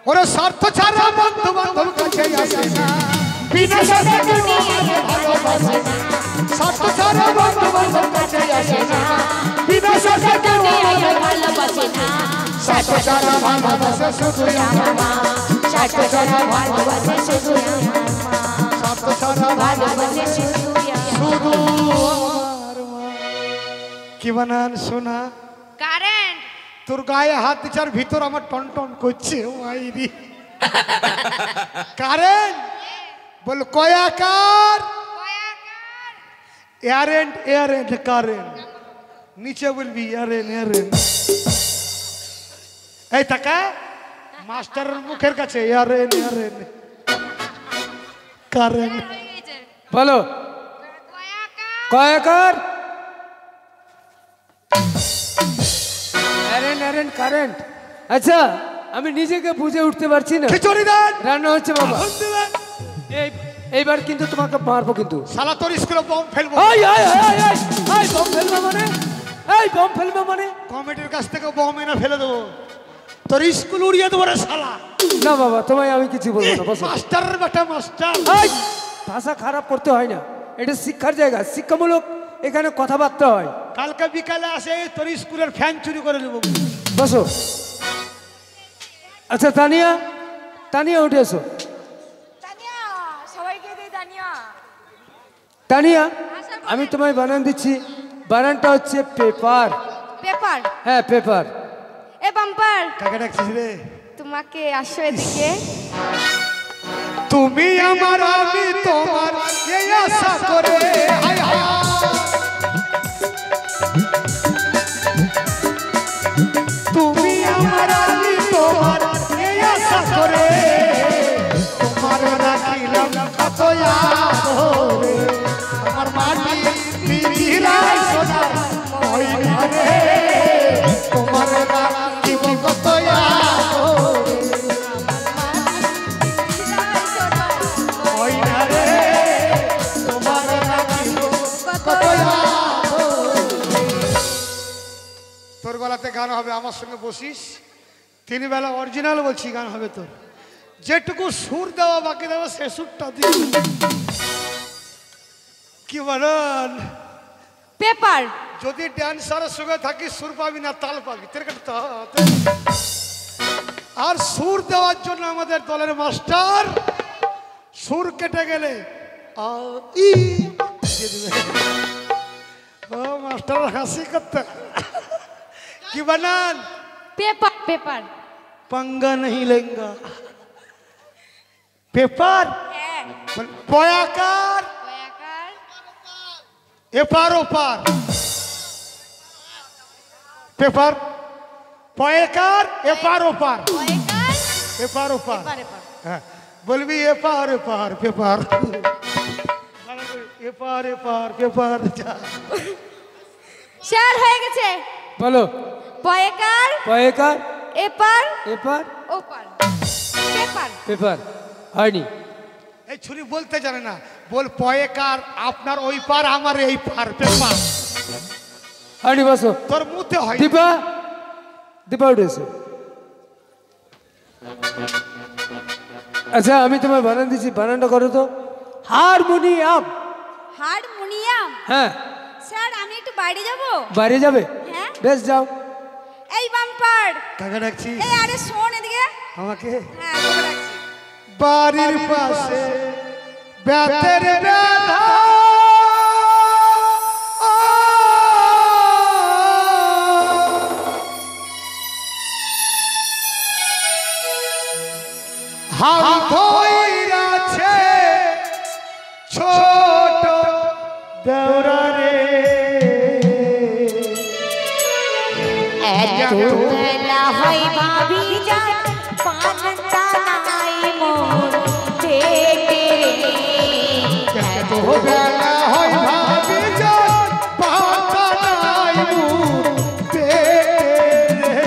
ওরে স্বার্থ ছাড়া বন্ধু বান্ধব কাছে আসে না বিনা স্বার্থে দুনিয়ায় ভালোবাসে না স্বার্থ ছাড়া বন্ধু বান্ধব কাছে আসে না বিনা স্বার্থে দুনিয়ায় ভালোবাসে না স্বার্থ ছাড়া ভালোবাসে শুধু আমার মা স্বার্থ ছাড়া ভালোবাসে শুধু আমার মা স্বার্থ ছাড়া ভালোবাসে শুধু আমার মা কি বানান শোনা কারেন্ট তোর গায়ে হাত দিছার ভিতর আমার টনটন করছে মাইরি কারেন্ট বল কয়াকার এয়ারেন্ট এয়ারেন্ট কারেন্ট নিচে বলবি এয়ারেন্ট এয়ারেন্ট এই টাকা মাস্টারের মুখের কাছে এয়ারেন্ট এয়ারেন্ট কারেন্ট বলো কয়াকার কারেন্ট কারেন্ট আচ্ছা আমি নিজেকে বুঝে উঠতে পারছি না খিচুড়ি দেন রান্না হচ্ছে বাবা এইবার কিন্তু তোমাকে মারবো কিন্তু শালা তোর স্কুলে বম ফেলবো এই বম ফেলবো মানে এই বম ফেলবো মানে কমিটির কাছ থেকে বম এনে ফেলে দেবো তোর স্কুল উড়িয়ে দেবো রে শালা না বাবা তোমায় আমি কিছু বলবো না বসো মাস্টারের বেটা মাস্টার এই ভাষা খারাপ করতে হয় না এটা শিক্ষার জায়গা শিক্ষামূলক এখানে কথাবার্তা হয় কালকে বিকালে আসে তোর স্কুলের ফ্যান চুরি করে নেবো বসো আচ্ছা তানিয়া তানিয়া উঠে এসো তানিয়া আমি তোমায় বানান দিচ্ছি বানানটা হচ্ছে পেপার পেপার হ্যাঁ পেপার এ বাম্পার কাকে ডাকছিস রে তোমাকে আসো এদিকে তুমি আমার আমি তোমার এই আশা করে হায় হায় তুমি আমার আমি তোমার এই আশা করে তোমার রাখিলাম কত আদরে আমার মাটি বিধিরাই সোনার ময়না রে তোমার রাখিব কত আদরে ময়না রে তোমার রাখিব কত তোর গলাতে গান হবে আমার সঙ্গে বসিস 3 বেলা অরিজিনাল বলছি গান হবে তোর যেটুকু সুর দেওয়া বাকি দেওয়া সে সুরটা দিয়ে কি বলেন পেপার যদি ড্যান্সারের সঙ্গে থাকিস সুর পাবি না তাল পাবি আর সুর দেওয়ার জন্য আমাদের দলের মাস্টার সুর কেটে গেলে মাস্টার হাসি করতে কি বানান পেপার পেপার पंगा नहीं लेंगा पेपर पयाकार एपार ओपार पेपर पयाकार एपार ओपार एपार ओपार बोल भी एपार एपार पेपर एपार एपार पेपर স্যার হয়ে গেছে বলো পয়েকার পয়েকার এপার এপার ওপার পেপার পেপার হয়নি এই ছুরি বলতে জানে না বল পয়েকার আপনার ওই পার আমার এই পার পেপার হয়নি বসো তোর মুখে হয় দীপা দীপা উঠেছে আচ্ছা আমি তোমায় বানান দিচ্ছি বানানটা করো তো হারমোনিয়াম হারমোনিয়াম হ্যাঁ স্যার আমি একটু বাইরে যাব বাইরে যাবে হ্যাঁ বেশ যাও এই বাম্পার কাকে ডাকছিস এই আরে শোন এদিকে আমাকে হ্যাঁ তোকে ডাকছি বাড়ির পাশে বেতের বেধা হাল ধইরাছে ছোট দেওরা রে এত বেলা হয় ভাবি যান পানটা নাই মোর পেটে এত বেলা হয় ভাবি যান পানটা নাই মোর পেটে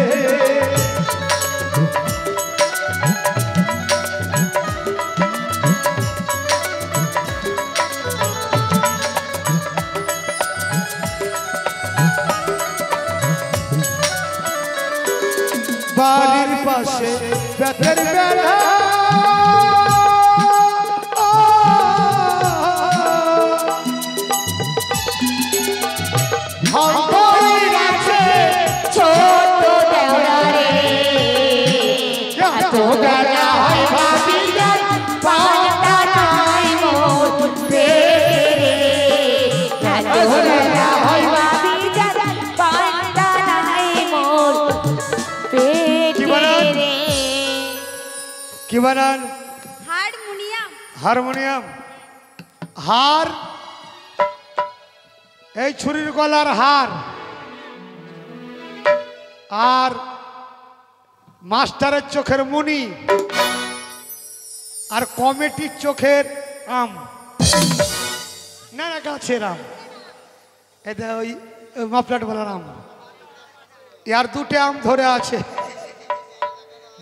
বেতের বেড়া ছোট দেওরা রে এত বেলা হয় ভাবি যান পান্তা নাই মোর পেটে এত বেলা হয় ভাবি যান পান্তা নাই মোর পেটে রে। কি বানান? হারমোনিয়াম। হারমোনিয়াম। হার, এই ছুরির গলার হার, আর মাস্টারের চোখের মণি, আর কমিটির চোখের আম, না না গাছের আম, এটা ওই মাপলাট বলার আম, ইয়ার দুটো আম ধরে আছে।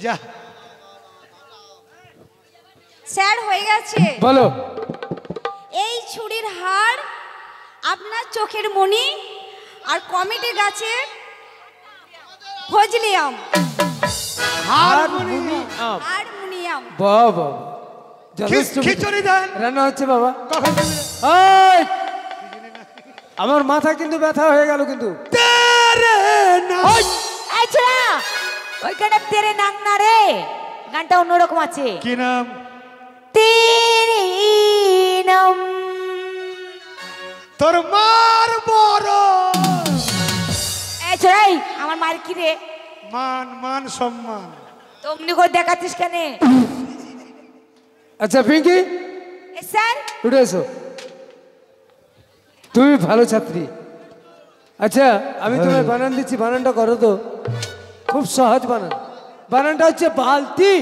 যা স্যার হয়ে গেছে। বলো। এই ছুরির হাড়, আপনার চোখের মণি, আর কমিটি গাছের ফজলি আম। হারমোনিয়াম। হারমোনিয়াম। বাহ বাহ, যথেষ্ট। খিচুড়ি দেন। রান্না হচ্ছে বাবা। কখন দেবে? এই, আমার মাথা কিন্তু ব্যথা হয়ে গেল কিন্তু। ওই এই ছোড়া, ওইখানে তেরে নাম না রে, গানটা অন্যরকম আছে। কি নাম? তেরে নাম। তোর মার বড় এই ছোড়াই, আমার মার কি রে? মান, মান সম্মান। তোমনি করে দেখাচ্ছিস কেন? আচ্ছা পিঙ্কি, স্যার উঠে এসো। তুমি ভালো ছাত্রী। আচ্ছা আমি তোমায় বানান দিচ্ছি, বানানটা করো তো। খুব সহজ বানান। বানানটা হচ্ছে বালতি।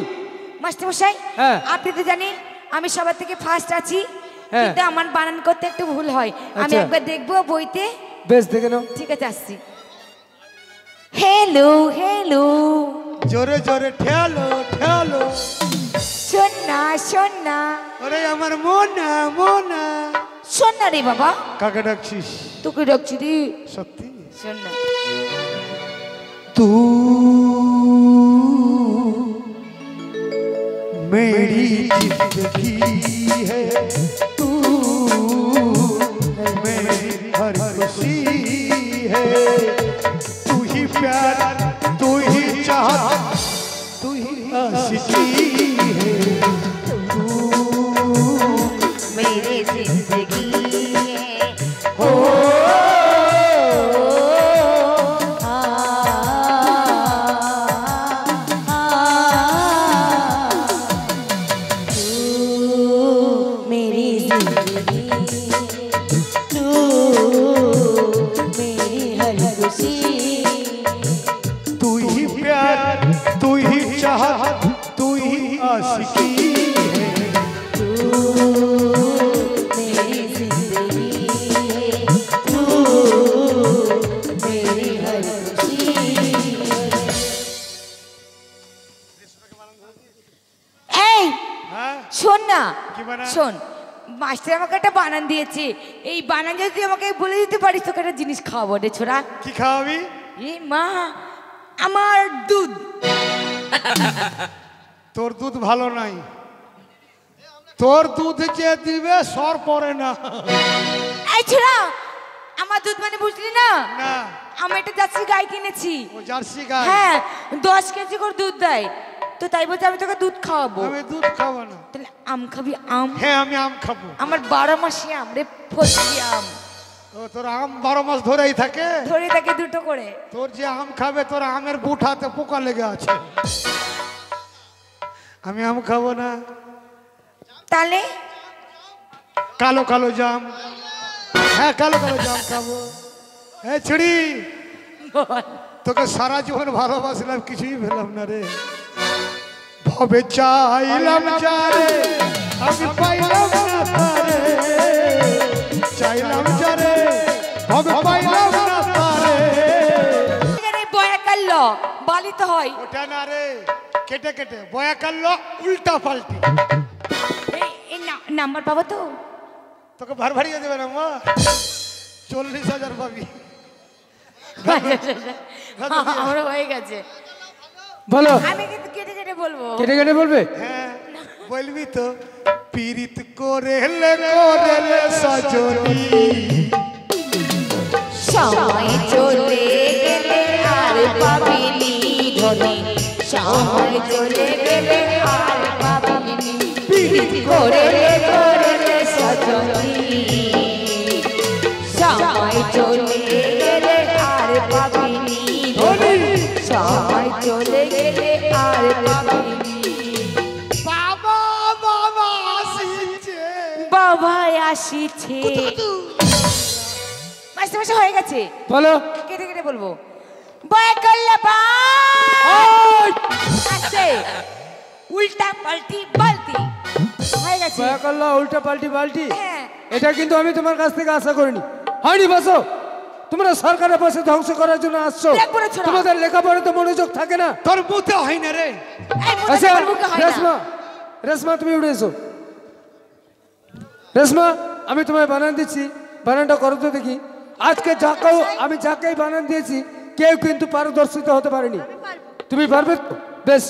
মাস্টার মশাই, হ্যাঁ। আপনি তো জানেন আমি সবার থেকে ফার্স্ট আছি, হ্যাঁ। কিন্তু আমার বানান করতে একটু ভুল হয়। আমি আচ্ছা। একবার দেখবো বইতে। বেশ দেখে নাও। ঠিক আছে, আসছি। হ্যালো হ্যালো, জোরে জোরে ঠেলো ঠেলো। শোন না শোন না, ওরে আমার মোনা মোনা। শোন না রে বাবা। কাকে ডাকছিস? তোকে ডাকছি রে। সত্যি? শোন না। तू मेरी जिंदगी है, तू मेरी हर खुशी है, तू ही प्यार, तू ही चाहत, तू ही आशिकी है, तू मेरी जिंदगी हो। मेरी जिंदगी, तू मेरी हर खुशी, तू ही प्यार, तू ही चाहत, तू ही आशिकी है, तू मेरी जिंदगी, तू मेरी हर खुशी। এই हाँ শোন না, কি বানান? শোন, মাস্টার আমাকে একটা বানান দিয়েছে। এই বানান যদি তুই আমাকে বলে দিতে পারিস, তোকে একটা জিনিস খাওয়াবো রে ছোড়া। কি খাওয়াবি? এ মা, আমার দুধ। তোর দুধ ভালো নাই, তোর দুধ যে দিবে সর পড়ে না। এই ছোড়া, আমার দুধ মানে বুঝলি না? না, আমি একটা জার্সি গাই কিনেছি। ও জার্সি গাই। হ্যাঁ, 10 কেজি করে দুধ দেয়। তো তাই বলছে আমি তোকে দুধ খাওয়াবো। আমি দুধ খাবো না। তাহলে আম খাবি? আম? হ্যাঁ আমি আম খাবো। আমার 12 মাসি আম রে, ফসলি আম। ও তোর আম 12 মাস ধরেই থাকে? ধরে থাকে দুটো করে। তোর যে আম খাবে, তোর আমের বুঠাতে পোকা লেগে আছে। আমি আম খাবো না। তাহলে কালো কালো জাম। হ্যাঁ কালো কালো জাম খাবো। হ্যাঁ ছিড়ি, তোকে সারা জীবন ভালোবাসলাম, কিছুই পেলাম না রে। ভবে চাইলাম যারে, আমি পাইলাম না তারে। চাইলাম যারে, ভবে পাইলাম না তারে। বয়া কাল্লো বালি তো হয়। ওটা না রে, কেটে কেটে বয়া কাটলো উল্টা পাল্টি। এই নাম্বার পাবো তো? তোকে ভার ভারিয়ে দেবে না মা, 40,000 পাবি। আমার হয়ে গেছে। বলো। আমি কিন্তু কেটে কেটে কেটে বলবো। কেটে কেটে বলবে? হ্যাঁ বলবি তো পীড়িত করে লে সজনী সময় চলে গেলে আর পাবিনি ধনী, সময় চলে গেলে আর পাবিনি পীড়িত করে সজনী, সময় চলে গেলে আর পাবিনি ধনী, সময় চলে গেলে আর পাবিনি। বাবা বাবা আসিছে বাবা আসিছে। মাসে মাসে হয়ে গেছে। বলো। কেটে কেটে বলবো। বয় করলে আসছে উল্টা পাল্টি বালতি হয়ে গেছে। বয়া করলো উল্টা পাল্টি বাল্টি। হ্যাঁ। এটা কিন্তু আমি তোমার কাছ থেকে আশা করিনি। হয়নি বসো, তোমরা সরকারের পাশে ধ্বংস করার জন্য আসছো। একবারে ছোড়া। তোমাদের লেখাপড়া তো মনোযোগ থাকে না। তোর মুতে হয় না রে। এই মনে আচ্ছা তোর মুখে হয় না। রেশমা, রেশমা তুমি উঠে এসো। রেশমা আমি তোমায় বানান দিচ্ছি, বানানটা করো তো দেখি। আজকে যাকেও আমি যাকেই বানান দিয়েছি কেউ কিন্তু পারদর্শিত হতে পারেনি। তুমি পারবে তো? বেশ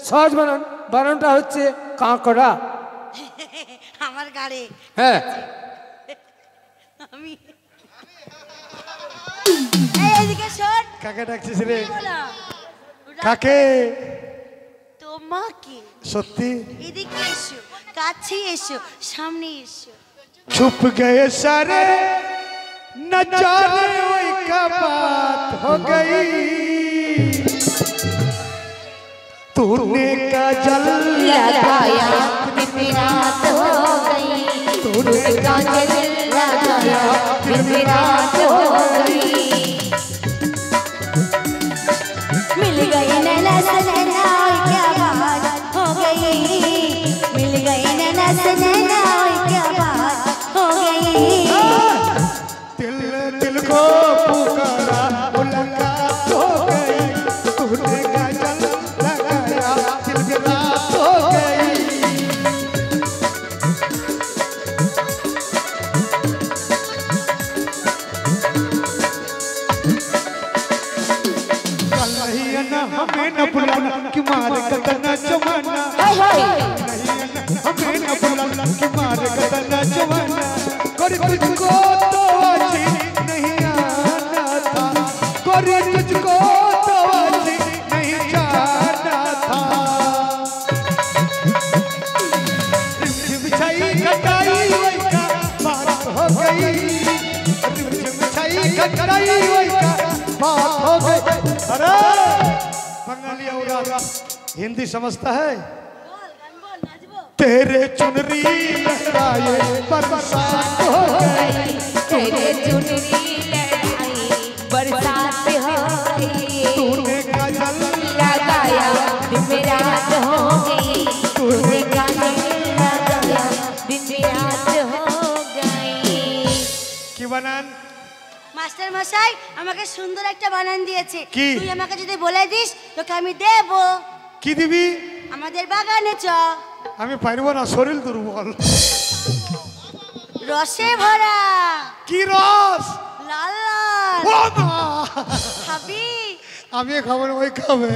সহজ বানান। বানানটা হচ্ছে কাঁকড়া। আমার গাড়ি হ্যাঁ আমি এই এদিকে শোন কাকে ডাকছিস রে? বলো কাকে? তোমাকে সত্যি? এদিকে এসো, কাছে এসো, সামনে এসো। छुप गए सारे न जाने वही क्या बात हो गई, तूने काजल लगाया दिन रात हो गई, तूने काजल लगाया दिन रात हो गई, मिल गई नैना से नैना क्या बात हो गई, मिल गई नैना से नैना क्या बात हो गई। दिल दिल को पुकारा मुलाकात हो गई, तूने काजल लगाया दिल की रात हो गई। कल नहीं है ना हमें न बुलाना कि मारे कतना जमाना, हाय हाय हमें न बुलाना कि मारे कतना जमाना, कोरी तुझको तो आज नहीं आना था, कोरी तुझको तो आज नहीं जाना था। रिमझिम छाई खटाई वही का बात हो गई, रिमझिम छाई खटाई वही का बात हो गई। अरे बंगाली और हिंदी समझता है? तेरे चुनरी लहराए बरसात हो गई, तेरे चुनरी लहराई बरसात हो गई, तूने काजल लगाया दिन रात हो गई, तूने काजल लगाया दिन रात हो गई। কি বানান? মাস্টার মশাই আমাকে সুন্দর একটা বানান দিয়েছে। কি? তুই আমাকে যদি বলে দিস তোকে আমি দেব। কি দিবি? আমাদের বাগানে চ, আমি পারবো না, শরীর দুর্বল। রসে ভরা কি রস? লাল লাল ও মা, খাবি? আমি খাবো না, ওই খাবে।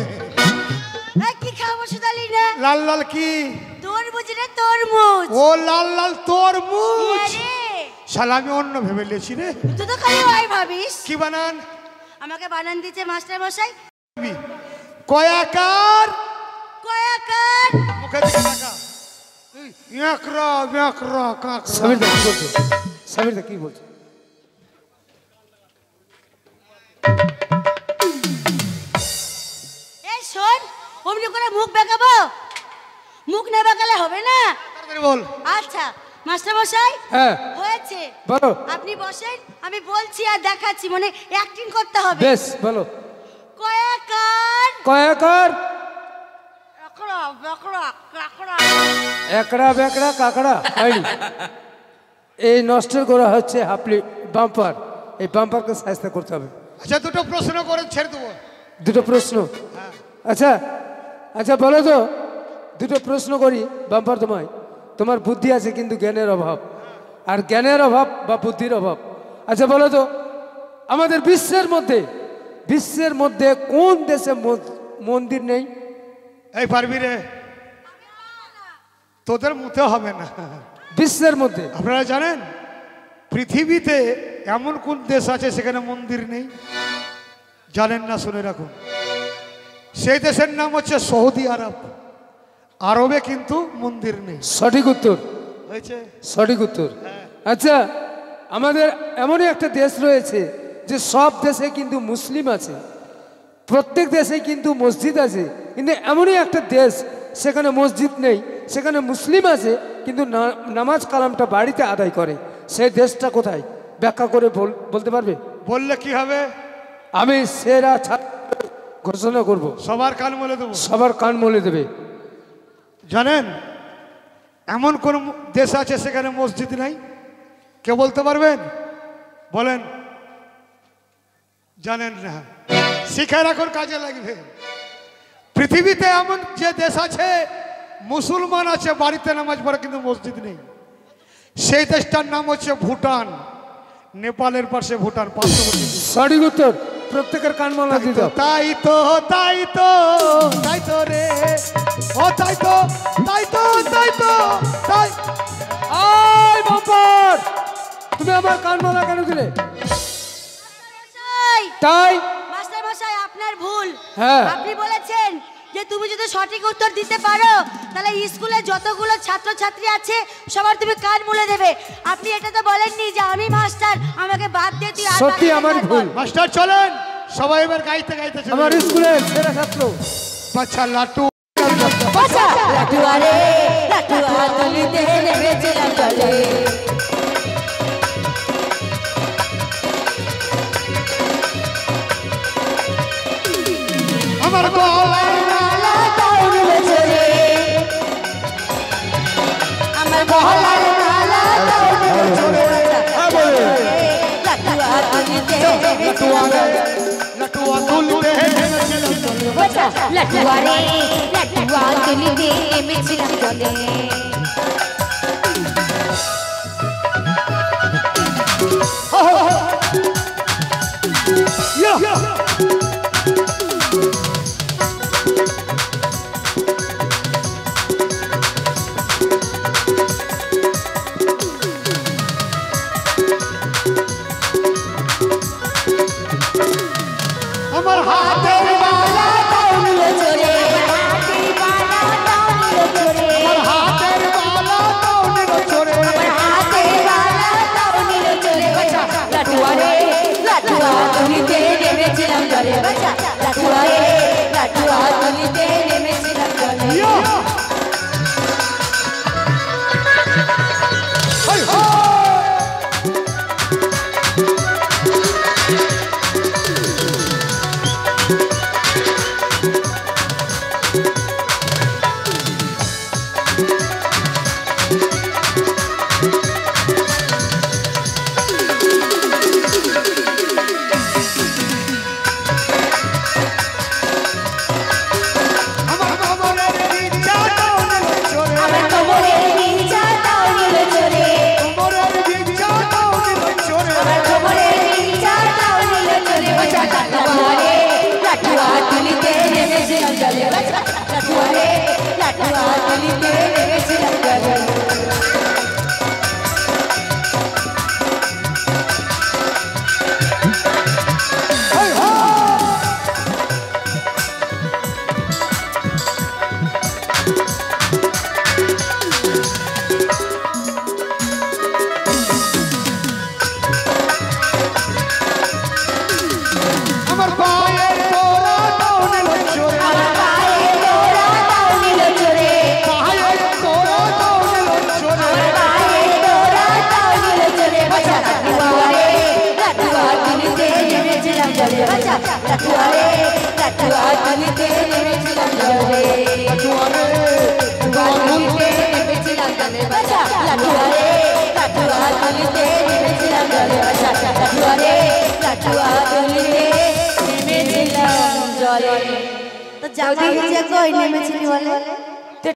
এই কি খাবো সুদালি না? লাল লাল কি? তরমুজ রে তরমুজ। ও লাল লাল তরমুজ। আরে শালা আমি অন্য ভেবে লেছি রে। তুই তো খালি ওই ভাবিস। কি বানান? আমাকে বানান দিয়েছে মাস্টার মশাই। কয়াকার কয়াকার মুখে দিকে টাকা একরা একরা কাকরা। সামির দা কি বলছো? সামির দা কি বলছো? এই শোন, অমনি করে মুখ বেঁকাবো? মুখ না বেঁকালে হবে না। তাড়াতাড়ি বল। আচ্ছা মাস্টার মশাই হ্যাঁ হয়েছে। বলো। আপনি বসেন, আমি বলছি আর দেখাচ্ছি, মানে অ্যাক্টিং করতে হবে। বেশ বলো। কয়াকার কয়াকার একরা বেকরা কাকড়া। একড়া বেকড়া কাকড়া হয়নি। এই নষ্টের করা হচ্ছে হাফলি বাম্পার। এই বাম্পারকে সাহায্য করতে হবে। আচ্ছা দুটো প্রশ্ন করে ছেড়ে দেবো। দুটো প্রশ্ন? আচ্ছা আচ্ছা বলো তো, দুটো প্রশ্ন করি বাম্পার তোমায়। তোমার বুদ্ধি আছে কিন্তু জ্ঞানের অভাব, আর জ্ঞানের অভাব বা বুদ্ধির অভাব। আচ্ছা বলো তো, আমাদের বিশ্বের মধ্যে কোন দেশে মন্দির নেই? এই পারবি রে তোদের মুতে হবে না বিশ্বের মধ্যে আপনারা জানেন পৃথিবীতে এমন কোন দেশ আছে সেখানে মন্দির নেই জানেন না শুনে রাখুন সেই দেশের নাম হচ্ছে সৌদি আরব আরবে কিন্তু মন্দির নেই সঠিক উত্তর হয়েছে সঠিক উত্তর আচ্ছা আমাদের এমনই একটা দেশ রয়েছে যে সব দেশে কিন্তু মুসলিম আছে প্রত্যেক দেশে কিন্তু মসজিদ আছে কিন্তু এমনই একটা দেশ সেখানে মসজিদ নেই সেখানে মুসলিম আছে কিন্তু নামাজ কালামটা বাড়িতে আদায় করে সেই দেশটা কোথায় ব্যাখ্যা করে বলতে পারবে বললে কি হবে আমি সেরা ঘোষণা করব সবার কান মলে দেবো সবার কান মলে দেবে জানেন এমন কোন দেশ আছে সেখানে মসজিদ নাই কে বলতে পারবেন বলেন জানেন না শিখে রাখুন কাজে লাগবে পৃথিবীতে এমন যে দেশ আছে মুসলমান আছে বাড়িতে নামাজ পড়ে কিন্তু মসজিদ নেই সেই দেশটার নাম হচ্ছে ভুটান নেপালের পাশে ভুটান পার্শ্ববর্তী সঠিক উত্তর প্রত্যেকের কান মলা দিতে তাই তো তাই তো তাই তো রে ও তাই তো তাই তো তাই তো তাই আই বাম্পার তুমি আমার কান মলা কেন দিলে তাই মাস্টার মশাই আপনার ভুল হ্যাঁ। আপনি বলেছেন যে তুমি যদি সঠিক উত্তর দিতে পারো তাহলে স্কুলে যতগুলো ছাত্রছাত্রী আছে সবার তুমি কান মুলে দেবে আপনি এটা তো বলেননি যে আমি মাস্টার আমাকে বাদ দিয়ে তুই আর সত্যি বাকিদের আমার কান ভুল বল। মাস্টার চলেন সবাই এবার গাইতে গাইতে চলেন আমার স্কুলের সেরা ছাত্র বাচ্চা লাটু বাচ্চা লাটুয়া রে লাটুয়া তুলিতে নেমেছিলাম জলে আমার গলার মালা তাউলে চলে আমার গলার মালা তাউলে চলে লাটুয়া তুলিতে লাটুয়া লাটুয়া তুলতে নেমেছিলাম চলে বাচ্চা লাটুয়া রে লাটুয়া তুলিতে নেমেছিলাম জলে আমার হাতের মালা তাউলে চলে হাতের মালা তাউলে চলে আমার হাতের মালা তাউনিল চড়ে হাতের মালা তাউলে চলে বাচ্চা লাটুয়া রে লাটুয়া তুলিতে নেমেছিলাম জলে বাচ্চা লাটুয়া রে লাটুয়া তুলিতে নেমেছিলাম জলে হাই হাই আমার কবরের নিচা তাউনিল চড়ে আমার কোমরের নিচা তাউলে চলে কবরের নিচা তাউনিল চড়ে আমার কোমরের নিচা তাউলে চলে বাচ্চা লাটুয়া রে লাটুয়া তুলিতে নেমেছিলাম জলে বাচ্চা লাটুয়া রে লাটুয়া তুলিতে নেমেছিলাম জলে হাই হাই আমার পায়ের তোরা তাউনিল চড়ে আমার পায়ে তোরা তাউলে চলে পায়ের তোরা তাউনিল চড়ে আমার পায়ে তোরা তাউলে চলে বাচ্চা লাটুয়া রে লাটুয়া তুলিতে নেমেছিলাম জলে বাচ্চা লাটুয়া রে লাটুয়া তুলিতে নেমেছিলাম জলে লাটুয়া তুলিতে নেমেছিলাম জলে বাচ্চা লাটুয়া রে লাটুয়া তুলিতে নেমেছিলাম জলে বাচ্চা লাটুয়া রে লাটুয়া তুলিতে নেমেছিলাম জলে তো জামা ভিজে কই নেমেছিলি বলে